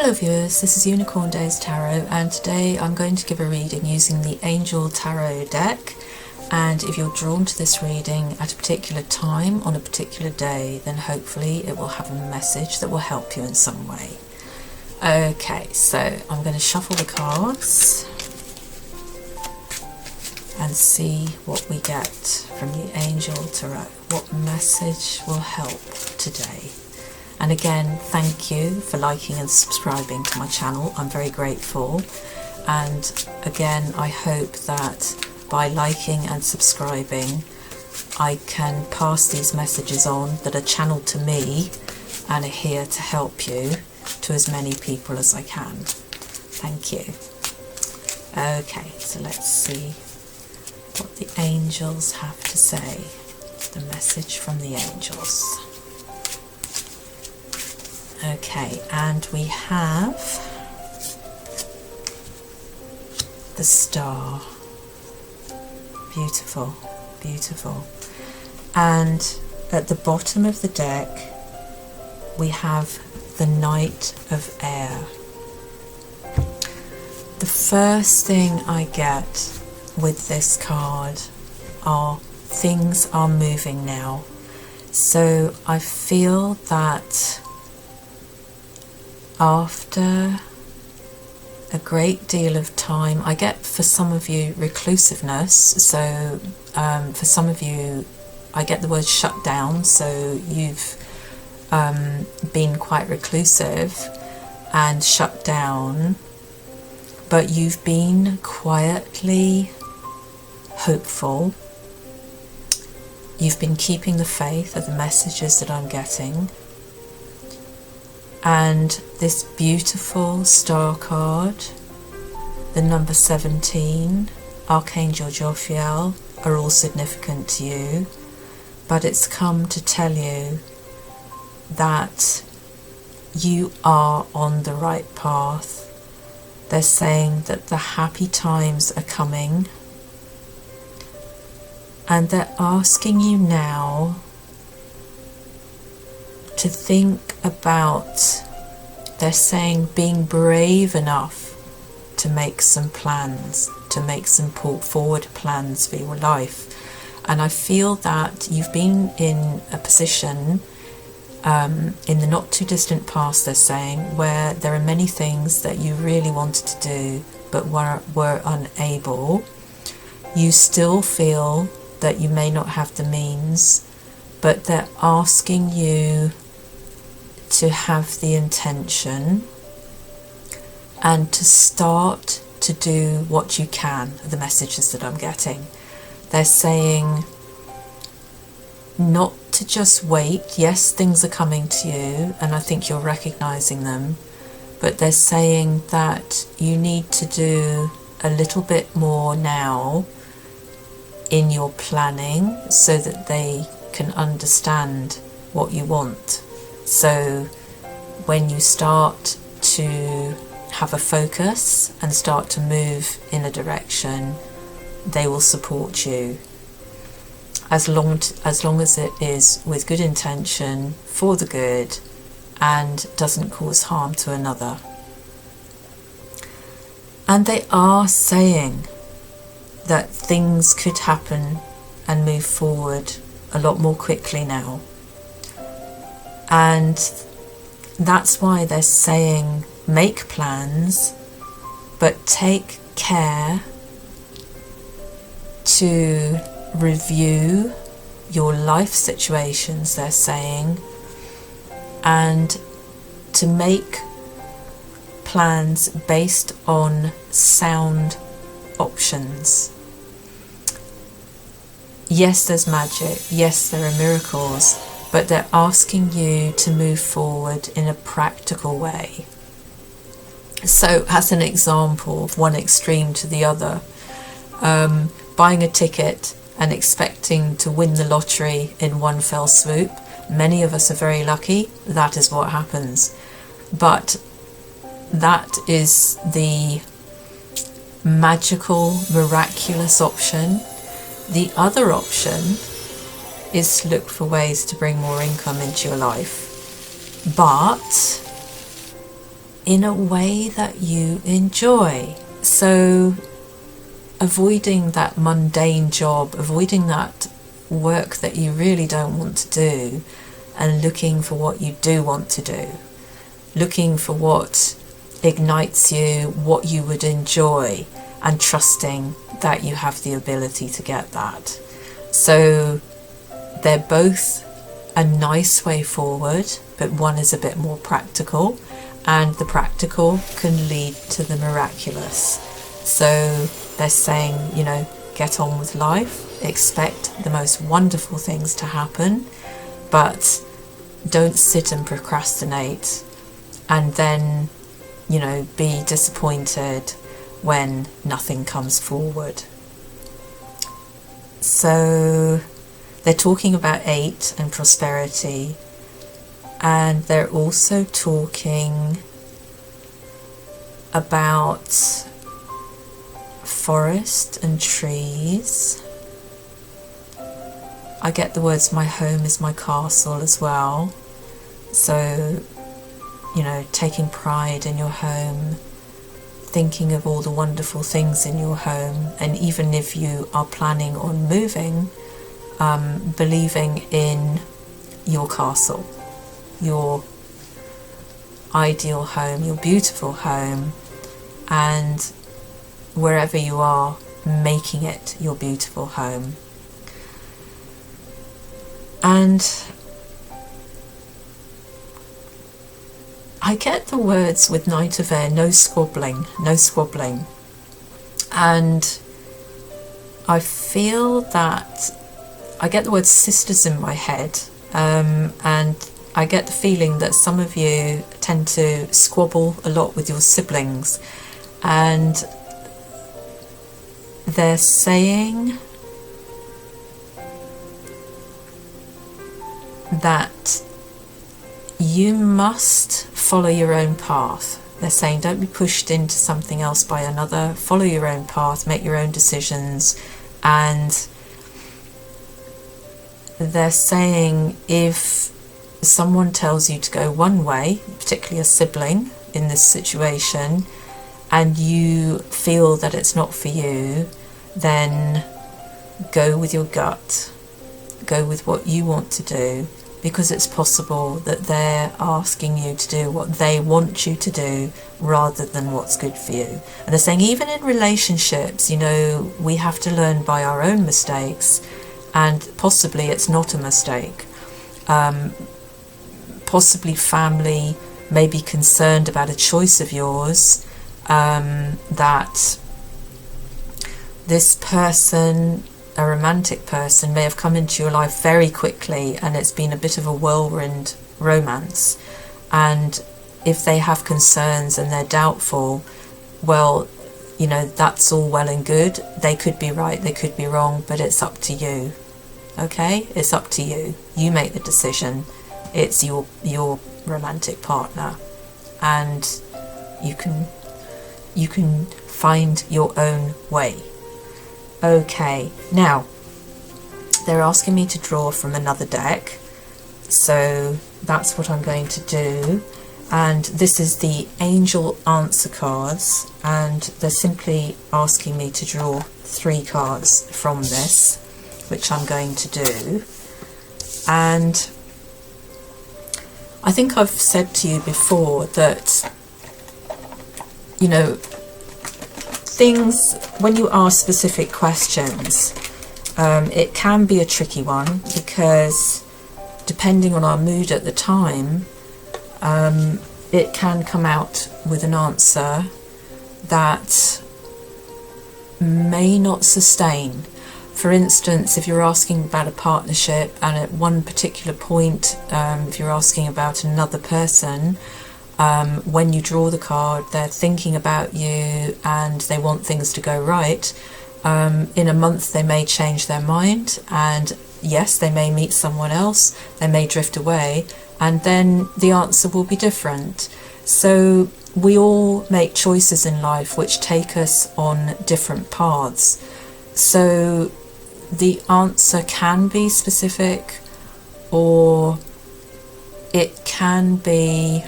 Hello viewers, this is Unicorn Days Tarot, and today I'm going to give a reading using the Angel Tarot deck. And if you're drawn to this reading at a particular time on a particular day, then hopefully it will have a message that will help you in some way. Okay, so I'm going to shuffle the cards and see what we get from the Angel Tarot. What message will help today? And again, thank you for liking and subscribing to my channel. I'm very grateful. And again, I hope that by liking and subscribing, I can pass these messages on that are channeled to me and are here to help you to as many people as I can. Thank you. Okay, so let's see what the angels have to say. The message from the angels. Okay, and we have the Star. Beautiful, beautiful. And at the bottom of the deck, we have the Knight of Air. The first thing I get with this card are things are moving now. So I feel that after a great deal of time, I get for some of you reclusiveness, so for some of you I get the word shut down, so you've been quite reclusive and shut down, but you've been quietly hopeful. You've been keeping the faith of the messages that I'm getting. And this beautiful star card, the number 17, Archangel Jophiel, are all significant to you, but it's come to tell you that you are on the right path. They're saying that the happy times are coming, and they're asking you now to think about, they're saying, being brave enough to make some plans, to make some forward plans for your life. And I feel that you've been in a position in the not too distant past, they're saying, where there are many things that you really wanted to do but were unable. You still feel that you may not have the means, but they're asking you to have the intention and to start to do what you can. The messages that I'm getting, they're saying not to just wait. Yes, things are coming to you and I think you're recognizing them, but they're saying that you need to do a little bit more now in your planning so that they can understand what you want. So when you start to have a focus and start to move in a direction, they will support you, as long as it is with good intention, for the good, and doesn't cause harm to another. And they are saying that things could happen and move forward a lot more quickly now. And that's why they're saying make plans, but take care to review your life situations, they're saying, and to make plans based on sound options. Yes, there's magic. Yes, there are miracles. But they're asking you to move forward in a practical way. So, as an example of one extreme to the other, buying a ticket and expecting to win the lottery in one fell swoop. Many of us are very lucky. That is what happens. But that is the magical, miraculous option. The other option is to look for ways to bring more income into your life. But in a way that you enjoy. So avoiding that mundane job, avoiding that work that you really don't want to do, and looking for what you do want to do, looking for what ignites you, what you would enjoy, and trusting that you have the ability to get that. So they're both a nice way forward, but one is a bit more practical, and the practical can lead to the miraculous. So they're saying, you know, get on with life, expect the most wonderful things to happen, but don't sit and procrastinate and then, you know, be disappointed when nothing comes forward. So they're talking about 8 and prosperity, and they're also talking about forest and trees. I get the words my home is my castle as well. So, you know, taking pride in your home, thinking of all the wonderful things in your home, and even if you are planning on moving, believing in your castle, your ideal home, your beautiful home, and wherever you are, making it your beautiful home. And I get the words with Knight of Air, no squabbling, no squabbling. And I feel that I get the word sisters in my head, and I get the feeling that some of you tend to squabble a lot with your siblings, and they're saying that you must follow your own path. They're saying don't be pushed into something else by another, follow your own path, make your own decisions. And they're saying if someone tells you to go one way, particularly a sibling in this situation, and you feel that it's not for you, then go with your gut, go with what you want to do, because it's possible that they're asking you to do what they want you to do rather than what's good for you. And they're saying even in relationships, you know, we have to learn by our own mistakes, and possibly it's not a mistake. Possibly family may be concerned about a choice of yours, that this person, a romantic person, may have come into your life very quickly and it's been a bit of a whirlwind romance, and if they have concerns and they're doubtful, well, you know, that's all well and good. They could be right, they could be wrong, but it's up to you. Okay, it's up to you. You make the decision. It's your romantic partner, and you can find your own way. Okay, now they're asking me to draw from another deck, so that's what I'm going to do. And this is the Angel Answer cards, and they're simply asking me to draw 3 cards from this, which I'm going to do. And I think I've said to you before that, you know, things, when you ask specific questions, it can be a tricky one, because depending on our mood at the time, it can come out with an answer that may not sustain. For instance, if you're asking about a partnership and at one particular point, if you're asking about another person, when you draw the card, they're thinking about you and they want things to go right. In a month they may change their mind, and yes, they may meet someone else, they may drift away, and then the answer will be different. So we all make choices in life which take us on different paths. So the answer can be specific, or it can be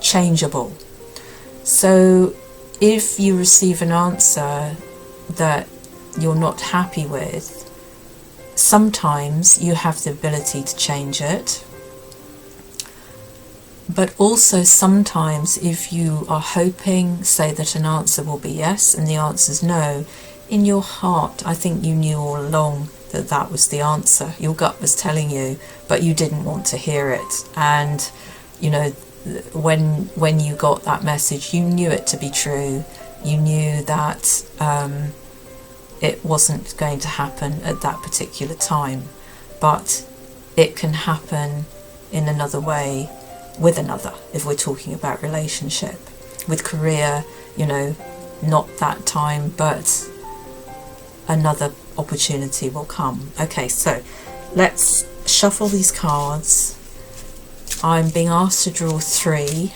changeable. So if you receive an answer that you're not happy with, sometimes you have the ability to change it. But also sometimes if you are hoping, say, that an answer will be yes and the answer's no, in your heart I think you knew all along that that was the answer. Your gut was telling you, but you didn't want to hear it. And you know, when you got that message, you knew it to be true. You knew that it wasn't going to happen at that particular time, but it can happen in another way with another, if we're talking about relationship. With career, you know, not that time, but another opportunity will come. Okay, so let's shuffle these cards. I'm being asked to draw 3.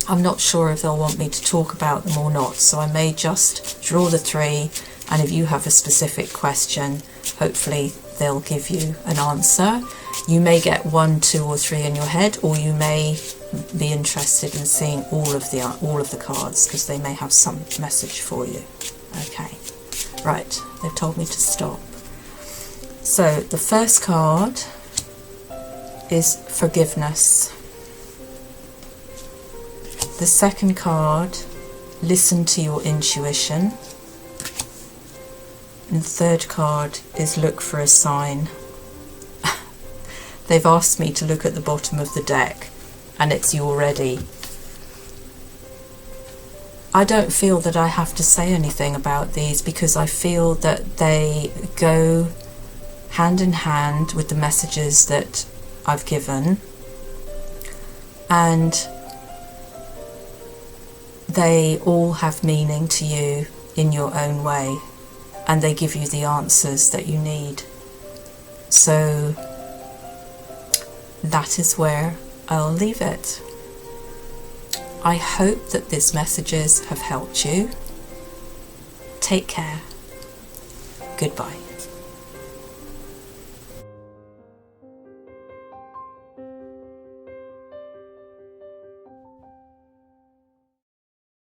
I'm not sure if they'll want me to talk about them or not, so I may just draw the 3, and if you have a specific question, hopefully they'll give you an answer. You may get 1, 2 or 3 in your head, or you may be interested in seeing all of the cards, because they may have some message for you. Okay, right, they've told me to stop. So the first card is forgiveness. The second card, listen to your intuition. And the third card is look for a sign. They've asked me to look at the bottom of the deck, and it's you're ready. I don't feel that I have to say anything about these, because I feel that they go hand in hand with the messages that I've given, and they all have meaning to you in your own way, and they give you the answers that you need. So that is where I'll leave it. I hope that these messages have helped you. Take care. Goodbye.